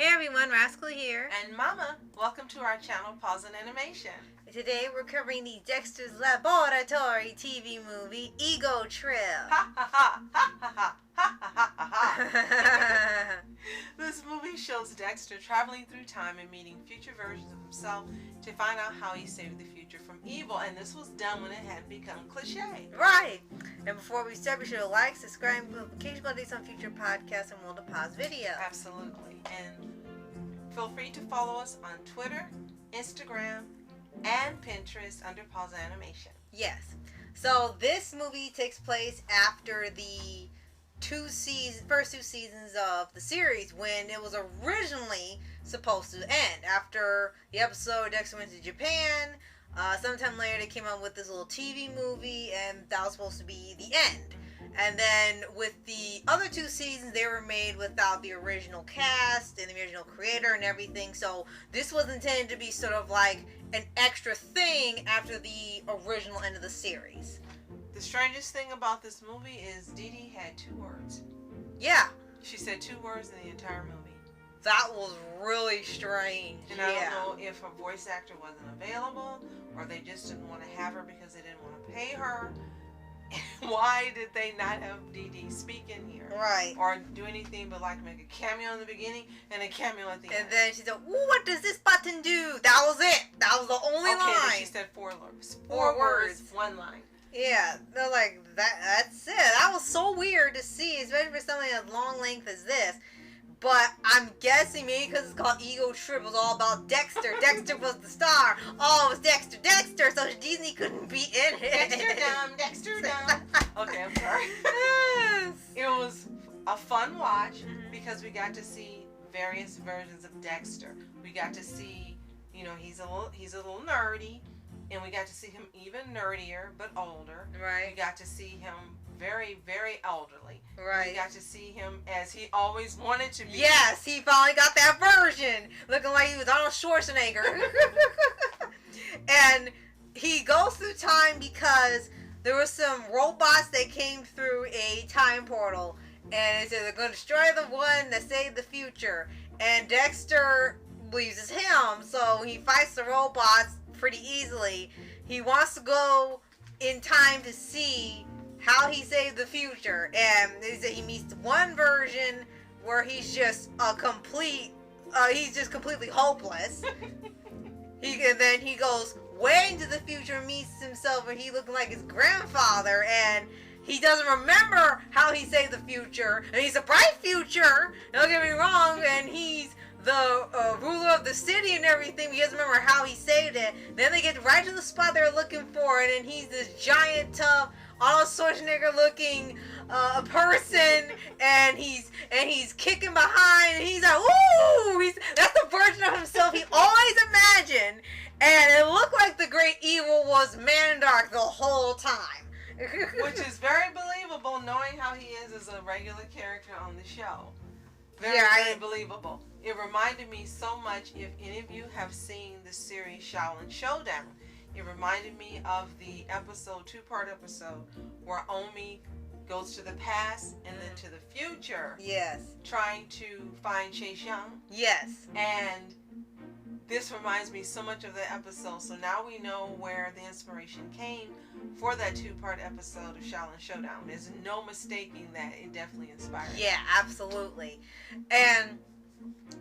Hey everyone, Rascal here. And Mama, welcome to our channel, Paws On Animation. Today we're covering the Dexter's Laboratory TV movie, Ego Trip. Ha ha ha ha ha ha ha ha ha. This movie shows Dexter traveling through time and meeting future versions of himself to find out how he saved the future from evil. And this was done when it had become cliche. Right. And before we start, be sure to like, subscribe, and notification updates on future podcasts and we'll pause videos. Absolutely. And feel free to follow us on Twitter, Instagram, and Pinterest under Paws On Animation. Yes. So this movie takes place after the first two seasons of the series, when it was originally supposed to end. After the episode, Dexter went to Japan. Sometime later, they came out with this little TV movie, and that was supposed to be the end. And then with the other two seasons, they were made without the original cast and the original creator and everything. So this was intended to be sort of like an extra thing after the original end of the series. The strangest thing about this movie is Dee Dee had 2 words. Yeah. She said 2 words in the entire movie. That was really strange. And I don't know if her voice actor wasn't available, or they just didn't want to have her because they didn't want to pay her. Why did they not have Dee Dee speak in here? Right. Or do anything but like make a cameo in the beginning and a cameo at the end. And then she said, "Ooh, what does this button do?" That was it. That was the only line. Okay, she said 4 words. 4 words, 1 line. Yeah, they're like, that's it. That was so weird to see, especially for something as long length as this. But I'm guessing maybe because it's called Ego Trip, it was all about Dexter. Dexter was the star. Oh, it was Dexter, so Disney couldn't be in it. Dexter dumb. Okay, I'm sorry. Yes. It was a fun watch because we got to see various versions of Dexter. We got to see, he's a little nerdy, and we got to see him even nerdier but older. Right. We got to see him very, very elderly. Right. We got to see him as he always wanted to be. Yes, he finally got that version, looking like he was Arnold Schwarzenegger. And he goes through time because there were some robots that came through a time portal, and they said they're going to destroy the one that saved the future. And Dexter believes it's him, so he fights the robots pretty easily. He wants to go in time to see how he saved the future, and he meets one version where he's just he's just completely hopeless. And then he goes way into the future and meets himself, and he looking like his grandfather, and he doesn't remember how he saved the future, and he's a bright future, don't get me wrong, and he's the ruler of the city and everything, but he doesn't remember how he saved it. Then they get right to the spot they're looking for, and he's this giant, tough, Arnold Schwarzenegger looking person, and he's kicking behind, and he's like, ooh, that's the version of himself he always imagined, and it looked like the great evil was Mandark the whole time. Which is very believable, knowing how he is as a regular character on the show. Very believable. It reminded me so much, if any of you have seen the series Shaolin Showdown, it reminded me of the episode, 2-part episode, where Omi goes to the past and then to the future. Yes. Trying to find Che Xiang. Yes. And this reminds me so much of the episode. So now we know where the inspiration came for that 2-part episode of Shaolin Showdown. There's no mistaking that. It definitely inspired. Yeah, absolutely. And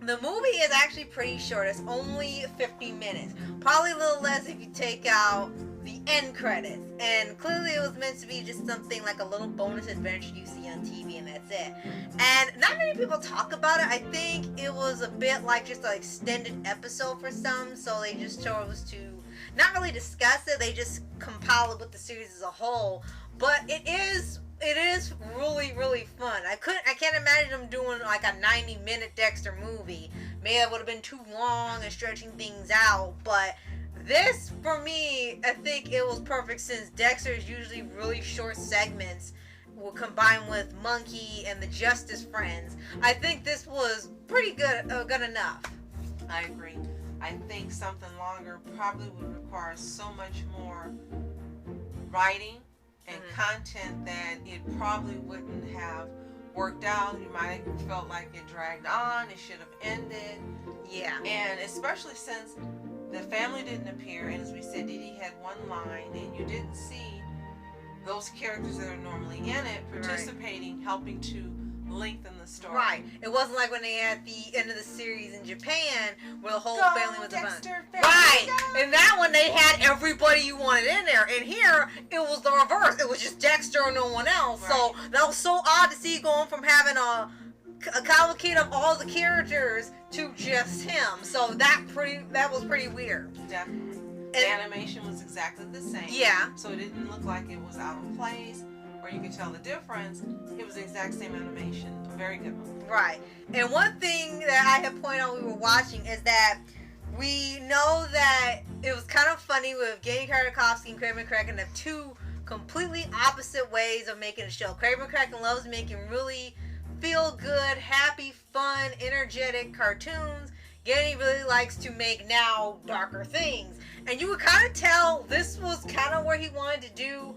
the movie is actually pretty short. It's only 50 minutes. Probably a little less if you take out the end credits. And clearly it was meant to be just something like a little bonus adventure you see on TV, and that's it. And not many people talk about it. I think it was a bit like just an extended episode for some, so they just chose to not really discuss it. They just compile it with the series as a whole. But it is really, really fun. I can't imagine them doing like a 90-minute Dexter movie. Maybe it would have been too long and stretching things out, but this, for me, I think it was perfect, since Dexter is usually really short segments combined with Monkey and the Justice Friends. I think this was pretty good enough. I agree. I think something longer probably would require so much more writing and content that it probably wouldn't have worked out. You might have felt like it dragged on. It should have ended. Yeah. And especially since the family didn't appear, and as we said, Dee had one line, and you didn't see those characters that are normally in it participating, helping to lengthen the story. Right. It wasn't like when they had the end of the series in Japan where the whole family was Dexter, right. In that one they had everybody you wanted in there. And here it was the reverse. It was just Dexter and no one else. Right. So that was so odd to see going from having a cavalcade of all the characters to just him. So that was pretty weird. Definitely. The animation was exactly the same. Yeah. So it didn't look like it was out of place, or you could tell the difference. It was the exact same animation. A very good one. Right. And one thing that I had pointed out when we were watching is that we know that it was kind of funny with Genny Tartakovsky and Craig McCracken have two completely opposite ways of making a show. Craig McCracken loves making really feel-good, happy, fun, energetic cartoons. Genny really likes to make now darker things. And you would kind of tell this was kind of what he wanted to do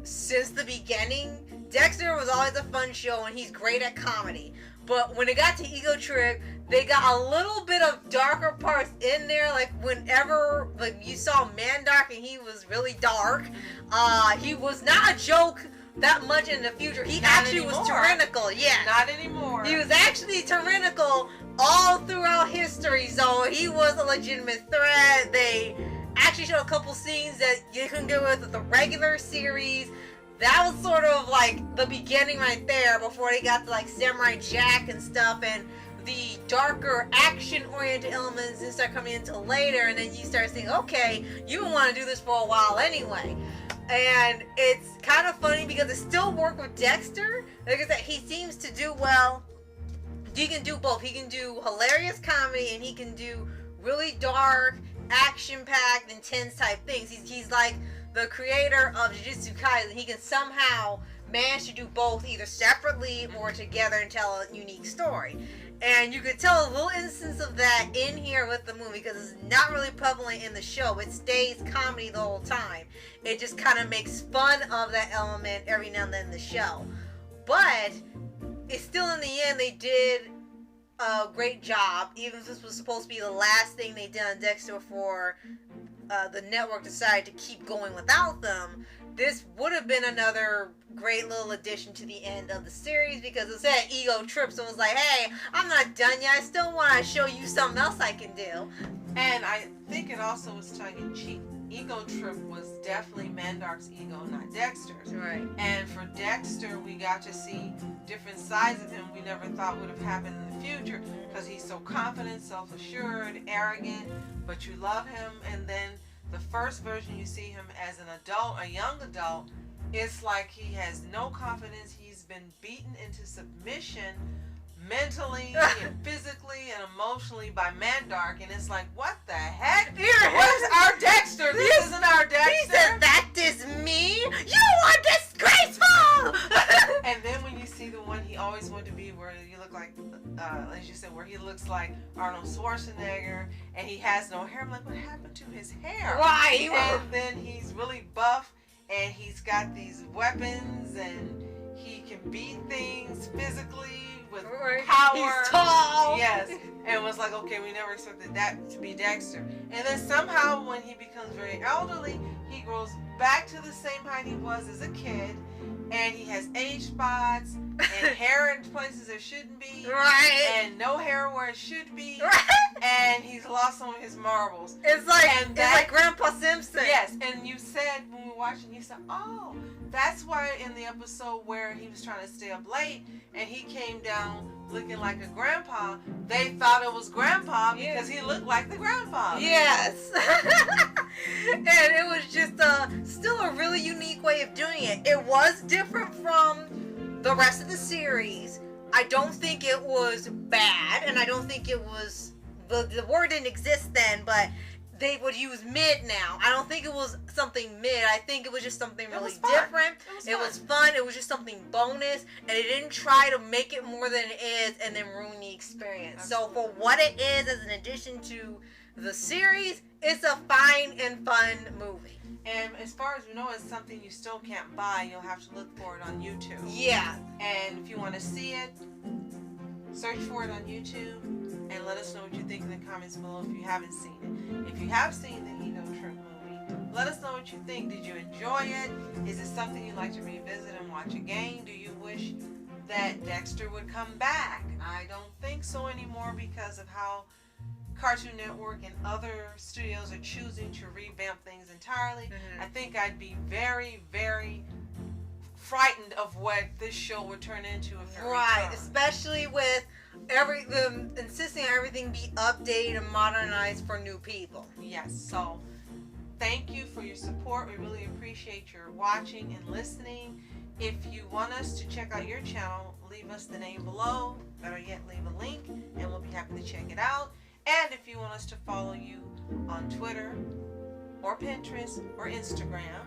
since the beginning. Dexter was always a fun show, and he's great at comedy. But when it got to Ego Trip, they got a little bit of darker parts in there. Like whenever you saw Mandark and he was really dark, he was not a joke that much in the future. He actually was tyrannical. Yeah. Not anymore. He was actually tyrannical all throughout history. So he was a legitimate threat. They actually showed a couple scenes that you couldn't get with the regular series. That was sort of like the beginning right there before they got to like Samurai Jack and stuff, and the darker action-oriented elements didn't start coming into later, and then you start thinking, okay, you want to do this for a while anyway. And it's kind of funny because it still worked with Dexter. Like I said, he seems to do well. He can do both. He can do hilarious comedy, and he can do really dark, action-packed, intense type things. He's like the creator of Jujutsu Kaisen. He can somehow manage to do both, either separately or together, and tell a unique story. And you could tell a little instance of that in here with the movie because it's not really prevalent in the show. It stays comedy the whole time. It just kind of makes fun of that element every now and then in the show. But it's still, in the end, they did a great job. Even if this was supposed to be the last thing they did on Dexter before the network decided to keep going without them, this would have been another great little addition to the end of the series because it said Ego Trip, so it was like, hey, I'm not done yet. I still want to show you something else I can do. And I think it also was tongue-in-cheek. Ego Trip was definitely Mandark's ego, not Dexter's. Right. And for Dexter, we got to see different sides of him we never thought would have happened in the future because he's so confident, self-assured, arrogant, but you love him. And then the first version you see him as an adult, a young adult, it's like he has no confidence. He's been beaten into submission mentally and physically and emotionally by Mandark, and it's like, what the heck? Where's our Dexter? This isn't our Dexter. He said, that is me? You are disgraceful! And then when you see the one he always wanted to be, where you look like, as you said, where he looks like Arnold Schwarzenegger, and he has no hair, I'm like, what happened to his hair? Right. And then he's really buff, and he's got these weapons, and he can beat things physically with power. He's tall. Yes. And it was like, okay, we never expected that to be Dexter. And then somehow when he becomes very elderly, he grows back to the same height he was as a kid. And he has age spots and hair in places there shouldn't be. Right. And no hair where it should be. Right. And he's lost some of his marbles. It's like Grandpa Simpson. Yes. And you said when we were watching, you said, oh, that's why in the episode where he was trying to stay up late and he came down looking like a grandpa, they thought it was Grandpa because he looked like the grandpa. Yes. And it was just still a really unique way of doing it. It was different from the rest of the series. I don't think it was bad, and I don't think it was, the word didn't exist then, but they would use mid now. I don't think it was something mid. I think it was just something really different. It was fun. It was just something bonus, and it didn't try to make it more than it is and then ruin the experience. Absolutely. So for what it is as an addition to the series, it's a fine and fun movie. And as far as we know, it's something you still can't buy. You'll have to look for it on YouTube. Yeah. And if you want to see it, search for it on YouTube and let us know what you think in the comments below if you haven't seen it. If you have seen the Ego Trip movie, let us know what you think. Did you enjoy it? Is it something you'd like to revisit and watch again? Do you wish that Dexter would come back? I don't think so anymore because of how Cartoon Network and other studios are choosing to revamp things entirely. I think I'd be very, very frightened of what this show would turn into if it returned. Especially with them insisting everything be updated and modernized for new people. Yes, so thank you for your support. We really appreciate your watching and listening. If you want us to check out your channel, leave us the name below. Better yet, leave a link and we'll be happy to check it out. And if you want us to follow you on Twitter or Pinterest or Instagram,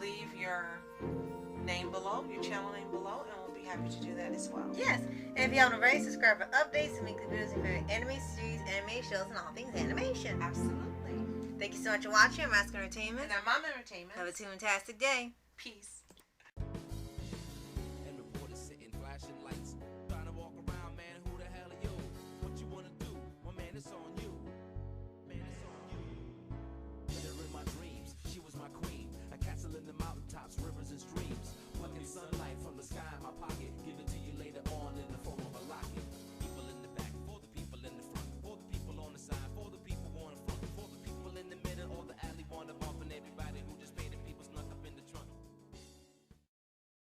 leave your name below, your channel name below, and we'll be happy to do that as well. Yes, and if you haven't already, subscribe for updates and weekly videos of your anime series, anime shows, and all things animation. Absolutely. Thank you so much for watching. I'm Mask Entertainment. And I'm Mom Entertainment. Have a fantastic day. Peace.